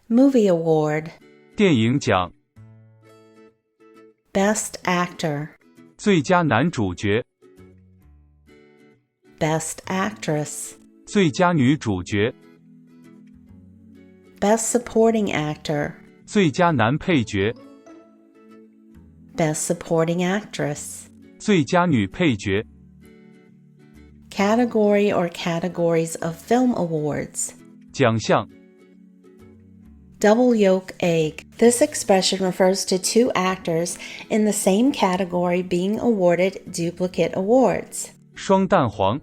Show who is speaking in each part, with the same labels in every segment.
Speaker 1: Movie Award,
Speaker 2: 电影奖
Speaker 1: Best Actor,
Speaker 2: 最佳男主角
Speaker 1: Best Actress,
Speaker 2: 最佳女主角
Speaker 1: Best Supporting Actor,
Speaker 2: 最佳男配角
Speaker 1: Best Supporting Actress,
Speaker 2: 最佳女配角
Speaker 1: Category or Categories of Film Awards,
Speaker 2: 奖项
Speaker 1: Double yolk egg. This expression refers to two actors in the same category being awarded duplicate awards.
Speaker 2: 双蛋黄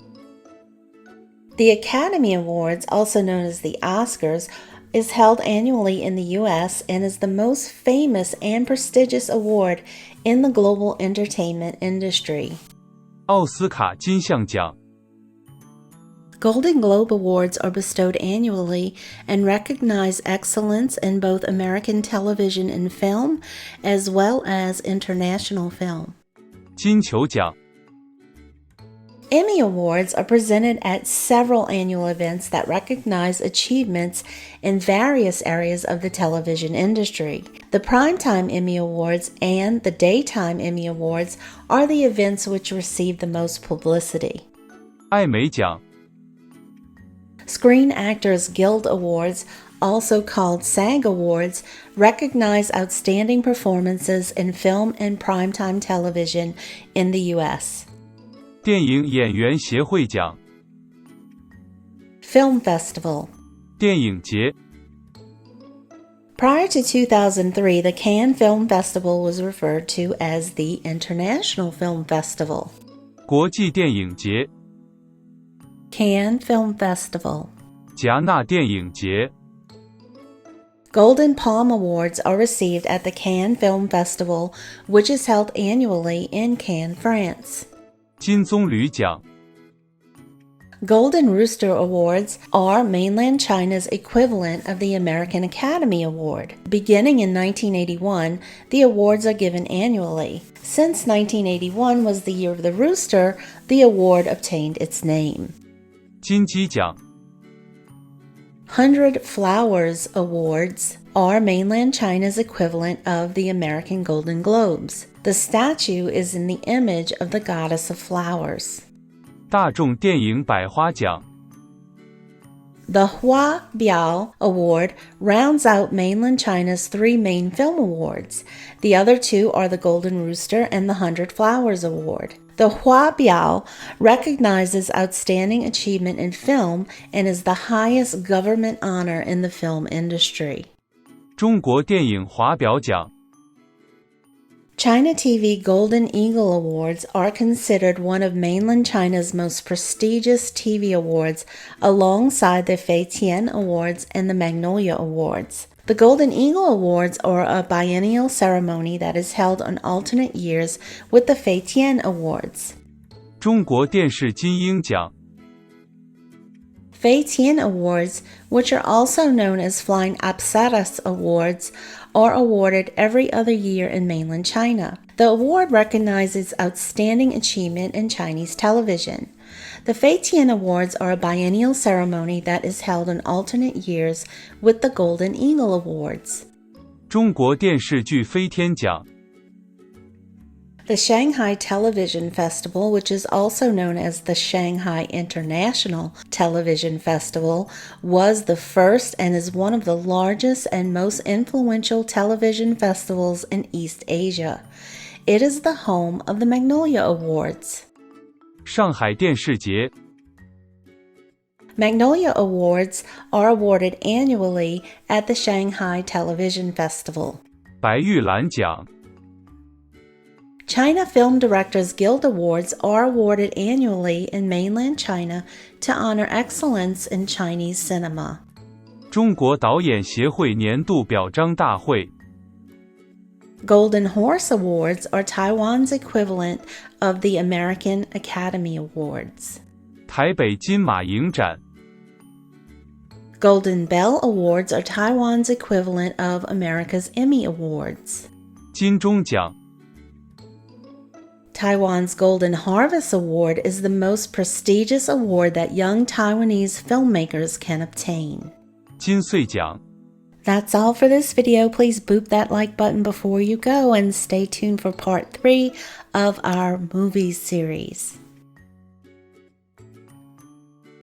Speaker 1: The Academy Awards, also known as the Oscars, is held annually in the U.S. and is the most famous and prestigious award in the global entertainment industry.
Speaker 2: 奥斯卡金像奖
Speaker 1: Golden Globe Awards are bestowed annually and recognize excellence in both American television and film, as well as international film.
Speaker 2: 金球奖
Speaker 1: Emmy Awards are presented at several annual events that recognize achievements in various areas of the television industry. The Primetime Emmy Awards and the Daytime Emmy Awards are the events which receive the most publicity.
Speaker 2: 艾美奖
Speaker 1: Screen Actors Guild Awards, also called SAG Awards, recognize outstanding performances in film and primetime television in the U.S.
Speaker 2: 电影演员协会奖
Speaker 1: Film Festival.
Speaker 2: 电影节
Speaker 1: Prior to 2003, the Cannes Film Festival was referred to as the International Film Festival.
Speaker 2: 国际电影节
Speaker 1: Cannes Film Festival.
Speaker 2: 戛纳电影节
Speaker 1: Golden Palm Awards are received at the Cannes Film Festival, which is held annually in Cannes, France.
Speaker 2: 金棕榈奖
Speaker 1: Golden Rooster Awards are mainland China's equivalent of the American Academy Award. Beginning in 1981, the awards are given annually. Since 1981 was the year of the rooster, the award obtained its name.
Speaker 2: 金鸡奖
Speaker 1: 100 Flowers Awards are mainland China's equivalent of the American Golden Globes. The statue is in the image of the goddess of flowers.
Speaker 2: 大众电影百花奖
Speaker 1: The Hua Biao Award rounds out mainland China's three main film awards. The other two are the Golden Rooster and the 100 Flowers Award. The Hua Biao recognizes outstanding achievement in film and is the highest government honor in the film industry.
Speaker 2: 中国电影华表奖
Speaker 1: China TV Golden Eagle Awards are considered one of mainland China's most prestigious TV awards alongside the Feitian Awards and the Magnolia Awards. The Golden Eagle Awards are a biennial ceremony that is held on alternate years with the Feitian Awards.
Speaker 2: 中国电视金鹰奖
Speaker 1: Feitian Awards, which are also known as Flying Apsaras Awards, are awarded every other year in mainland China. The award recognizes outstanding achievement in Chinese television. The Feitian Awards are a biennial ceremony that is held in alternate years with the Golden Eagle Awards.
Speaker 2: 中国电视剧飞天奖
Speaker 1: The Shanghai Television Festival, which is also known as the Shanghai International Television Festival, was the first and is one of the largest and most influential television festivals in East Asia. It is the home of the Magnolia Awards.
Speaker 2: 上海电视节
Speaker 1: Magnolia Awards are awarded annually at the Shanghai Television Festival.
Speaker 2: 白玉兰奖
Speaker 1: China Film Directors Guild Awards are awarded annually in mainland China to honor excellence in Chinese cinema.
Speaker 2: 中国导演协会年度表彰大会
Speaker 1: Golden Horse Awards are Taiwan's equivalent of the American Academy Awards.
Speaker 2: 台北金马影展
Speaker 1: Golden Bell Awards are Taiwan's equivalent of America's Emmy Awards.
Speaker 2: 金钟奖
Speaker 1: Taiwan's Golden Harvest Award is the most prestigious award that young Taiwanese filmmakers can obtain.
Speaker 2: 金穗奖
Speaker 1: That's all for this video. Please boop that like button before you go and stay tuned for part 3 of our movie series.